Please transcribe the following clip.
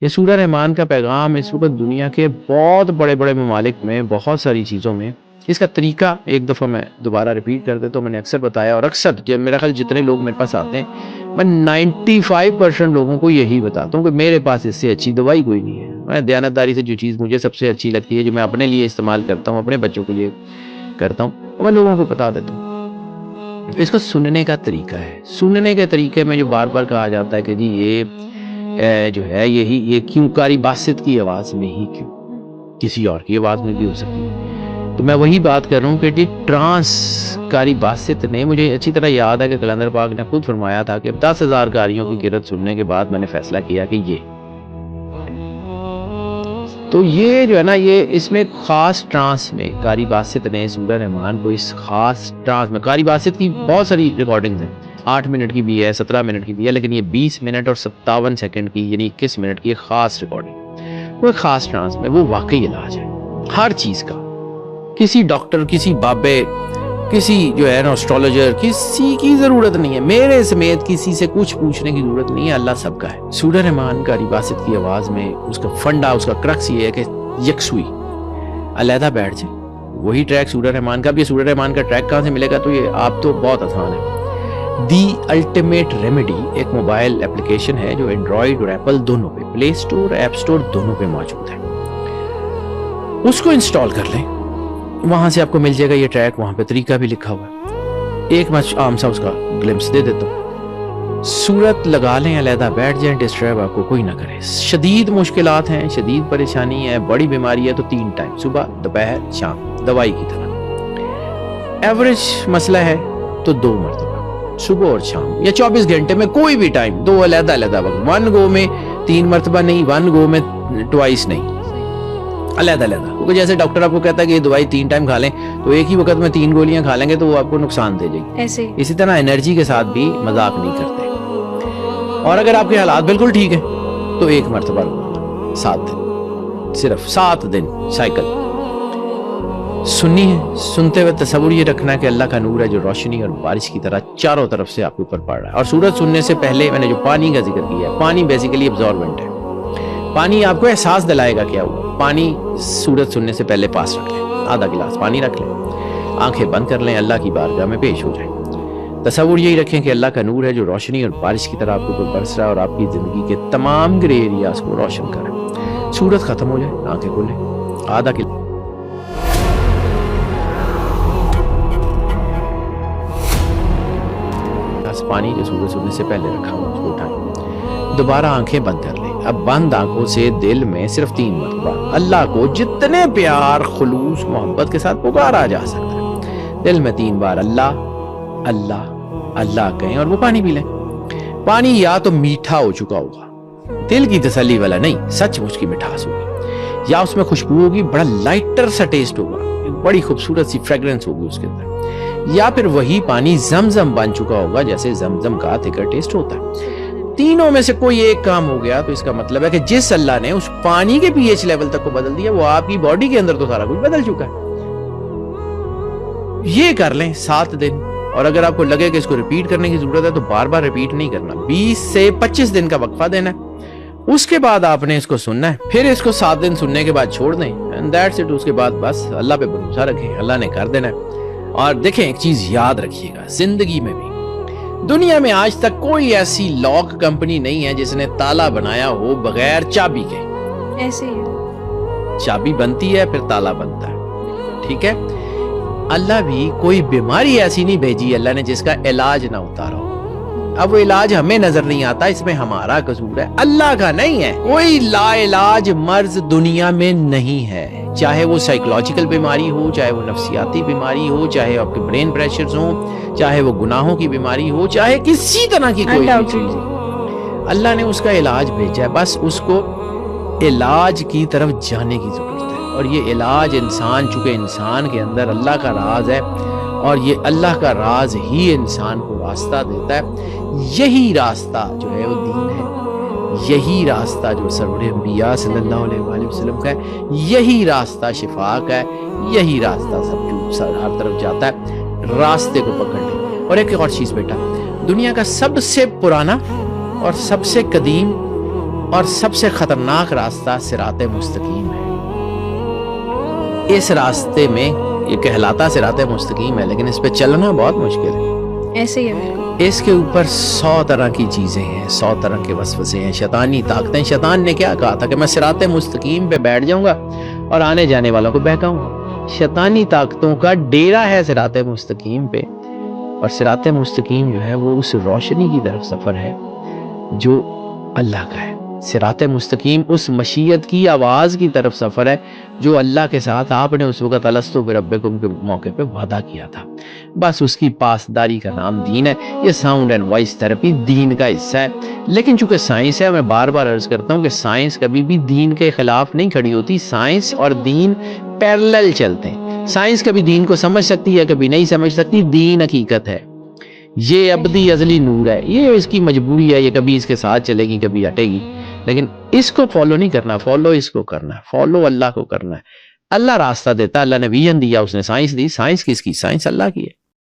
یہ سورہ رحمان کا پیغام اس وقت دنیا کے بہت بڑے بڑے ممالک میں بہت ساری چیزوں میں اس کا طریقہ ایک دفعہ میں دوبارہ ریپیٹ کر دیتا ہوں. میں نے اکثر بتایا اور اکثر میرا خیال جتنے لوگ میرے پاس آتے ہیں میں 95% لوگوں کو یہی بتاتا ہوں کہ میرے پاس اس سے اچھی دوائی کوئی نہیں ہے. میں دیانتداری سے جو چیز مجھے سب سے اچھی لگتی ہے جو میں اپنے لیے استعمال کرتا ہوں اپنے بچوں کے لیے کرتا ہوں میں لوگوں کو بتا دیتا ہوں. اس کو سننے کا طریقہ ہے. سننے کے طریقے میں جو بار بار کہا جاتا ہے کہ جی یہ جو ہے یہ کیوں قاری باسط کی آواز میں ہی کیوں, کسی اور کی آواز میں بھی ہو سکتی ہے. تو میں وہی بات کر رہا ہوں کہ جی ٹرانس قاری باسط نے, مجھے اچھی طرح یاد ہے کہ کلندر پاک نے خود فرمایا تھا کہ 10,000 قاریوں کی قرأت سننے کے بعد میں نے فیصلہ کیا کہ یہ تو یہ جو ہے نا یہ اس میں خاص ٹرانس میں قاری باسط نے سورہ رحمان کو اس خاص ٹرانس میں, قاری باسط کی بہت ساری ریکارڈنگز ہیں, 8 منٹ کی بھی ہے 17 منٹ کی بھی ہے, لیکن یہ 20 منٹ اور 57 سیکنڈ کی یعنی 21 منٹ کی ایک خاص ریکارڈنگ, وہ ایک خاص ٹرانس میں وہ واقعی علاج ہے ہر چیز کا. کسی ڈاکٹر, کسی بابے, کسی جو ہے نا اسٹرالوجر, کسی کی ضرورت نہیں ہے, میرے سمیت کسی سے کچھ پوچھنے کی ضرورت نہیں ہے, اللہ سب کا ہے. سورہ رحمان قاری باسط کی آواز میں اس کا فنڈا, اس کا کرکس یہ ہے کہ یکسوئی علیحدہ بیٹھ جائے. وہی ٹریک سورہ رحمان کا بھی ہے. سورہ رحمان کا ٹریک کہاں سے ملے گا؟ تو یہ آپ تو بہت آسان ہے. دی الٹیمیٹ ریمیڈی ایک موبائل اپلیکیشن ہے جو اینڈرائیڈ اور ایپل دونوں پہ, پلے اسٹور ایپ اسٹور دونوں پہ موجود ہے. اس کو انسٹال کر لیں, وہاں سے آپ کو مل جائے گا یہ ٹریک, وہاں پہ طریقہ بھی لکھا ہوا ہے. ایک میں عام سا اس کا گلمپس دے دیتا ہوں. صورت لگا لیں, علیحدہ بیٹھ جائیں, ڈسٹرب آپ کو کوئی نہ کرے. شدید مشکلات ہیں, شدید پریشانی ہے, بڑی بیماری ہے تو 3 ٹائم, صبح دوپہر شام, دوائی کی طرح. ایوریج مسئلہ ہے تو 2 مرتبہ صبح اور شام, یا 24 گھنٹے میں کوئی بھی ٹائم, 2 علیحدہ علیحدہ وقت, 1 گو میں 3 مرتبہ نہیں, 1 گو میں ٹوائس نہیں, علیحدہ علیحدہ. کیونکہ جیسے ڈاکٹر آپ کو کہتا ہے کہ یہ دوائی 3 ٹائم کھا لیں تو ایک ہی وقت میں 3 گولیاں کھا لیں گے تو وہ آپ کو نقصان دے جائے گی. اسی طرح انرجی کے ساتھ بھی مذاق نہیں کرتے. اور اگر آپ کے حالات بالکل ٹھیک ہیں تو 1 مرتبہ 7 دن, صرف 7 دن سائیکل سننی ہے. سنتے ہوئے تصور یہ رکھنا ہے کہ اللہ کا نور ہے جو روشنی اور بارش کی طرح چاروں طرف سے آپ کے اوپر پڑ رہا ہے. اور سورت سننے سے پہلے میں نے جو پانی کا ذکر کیا ہے, پانی بیسیکلی ابزاربنٹ ہے. پانی آپ کو احساس دلائے گا کیا ہوا. پانی سورت سننے سے پہلے پاس رکھ لیں, آدھا گلاس پانی رکھ لیں, آنکھیں بند کر لیں, اللہ کی بارگاہ میں پیش ہو جائیں. تصور یہی رکھیں کہ اللہ کا نور ہے جو روشنی اور بارش کی طرح آپ کے اوپر برس رہا ہے اور آپ کی زندگی کے تمام گرے ایریاز کو روشن کر رہا ہے. سورت ختم ہو جائے, آنکھیں کھولیں, آدھا گلاس پانی جو سورت سننے سے پہلے رکھا ہوا اس کو اٹھائیں, دوبارہ آنکھیں بند کر لیں. اب بند آنکھوں سے دل میں صرف 3 مرتبہ اللہ کو جتنے پیار, خلوص, محبت کے ساتھ پکارا جا سکتا ہے, دل میں 3 بار اللہ اللہ اللہ کہیں اور وہ پانی پی لیں. پانی یا تو میٹھا ہو چکا ہوگا, دل کی تسلی والا نہیں, سچ مچ کی مٹھاس ہوگی, یا اس میں خوشبو ہوگی, بڑا لائٹر سا ٹیسٹ ہوگا, بڑی خوبصورت سی فریگرنس ہوگی اس کے اندر, یا پھر وہی پانی زمزم بن چکا ہوگا جیسے زمزم کا تھکر ٹیسٹ ہوتا ہے. تینوں میں سے کوئی ایک کام ہو گیا تو اس کا مطلب ہے کہ جس اللہ نے اس پانی کے پی ایچ لیول تک کو بدل دیا وہ آپ کی باڈی کے اندر تو سارا کچھ بدل چکا ہے. یہ کر لیں 7 دن, اور اگر آپ کو لگے کہ اس کو ریپیٹ کرنے کی ضرورت ہے تو بار بار ریپیٹ نہیں کرنا, 20 سے 25 دن کا وقفہ دینا ہے. اس کے بعد آپ نے اس کو سننا ہے, پھر اس کو 7 دن سننے کے بعد چھوڑ دیں, and that's it. اس کے بعد بس اللہ پہ بھروسہ رکھیں, اللہ نے کر دینا ہے. اور دیکھیں ایک چیز یاد رکھیے گا, زندگی میں بھی دنیا میں آج تک کوئی ایسی لاک کمپنی نہیں ہے جس نے تالا بنایا ہو بغیر چابی کے. ایسے ہی چابی بنتی ہے پھر تالا بنتا ہے, ٹھیک ہے. اللہ بھی کوئی بیماری ایسی نہیں بھیجی اللہ نے جس کا علاج نہ اتارا ہو. اب وہ علاج ہمیں نظر نہیں آتا, اس میں ہمارا قصور ہے, اللہ کا نہیں ہے. کوئی لا علاج مرض دنیا میں نہیں ہے, چاہے وہ سائیکولوجیکل بیماری ہو, چاہے وہ نفسیاتی بیماری ہو, چاہے آپ کے برین پریشرز ہوں, چاہے وہ گناہوں کی بیماری ہو, چاہے کسی طرح کی کوئی بھی چیز ہو, اللہ نے اس کا علاج بھیجا ہے. بس اس کو علاج کی طرف جانے کی ضرورت ہے. اور یہ علاج انسان, چونکہ انسان کے اندر اللہ کا راز ہے اور یہ اللہ کا راز ہی انسان کو راستہ دیتا ہے. یہی راستہ جو ہے وہ دین ہے, یہی راستہ جو سرور انبیاء صلی اللہ علیہ وآلہ وسلم کا ہے, یہی راستہ شفا کا ہے, یہی راستہ سب ہر طرف جاتا ہے. راستے کو پکڑ لیں. اور ایک اور چیز بیٹا, دنیا کا سب سے پرانا اور سب سے قدیم اور سب سے خطرناک راستہ صراط مستقیم ہے. اس راستے میں یہ کہلاتا صراط مستقیم ہے لیکن اس پہ چلنا بہت مشکل ہے. ایسے ہی ہے بالکل. اس کے اوپر 100 طرح کی چیزیں ہیں, 100 طرح کے وسوسے ہیں, شیطانی طاقتیں. شیطان نے کیا کہا تھا کہ میں صراط مستقیم پہ بیٹھ جاؤں گا اور آنے جانے والوں کو بہکاؤں گا. شیطانی طاقتوں کا ڈیرا ہے صراط مستقیم پہ, اور صراط مستقیم جو ہے وہ اس روشنی کی طرف سفر ہے جو اللہ کا ہے. صراط مستقیم اس مشیت کی آواز کی طرف سفر ہے جو اللہ کے ساتھ آپ نے اس وقت الستو بربکم کے موقع پہ وعدہ کیا تھا. بس اس کی پاسداری کا نام دین ہے. یہ ساؤنڈ اینڈ وائس تھراپی دین کا حصہ ہے, لیکن چونکہ سائنس ہے, میں بار بار عرض کرتا ہوں کہ سائنس کبھی بھی دین کے خلاف نہیں کھڑی ہوتی. سائنس اور دین پیرلل چلتے ہیں. سائنس کبھی دین کو سمجھ سکتی ہے, کبھی نہیں سمجھ سکتی. دین حقیقت ہے, یہ ابدی ازلی نور ہے, یہ اس کی مجبوری ہے, یہ کبھی اس کے ساتھ چلے گی کبھی ہٹے گی, لیکن اس کو فالو نہیں کرنا. فالو اس کو کرنا ہے, فالو اللہ کو کرنا ہے. اللہ راستہ دیتا, اللہ نے ویژن دیا, اس نے سائنس دی. سائنس کس کی؟ سائنس اللہ کی ہے.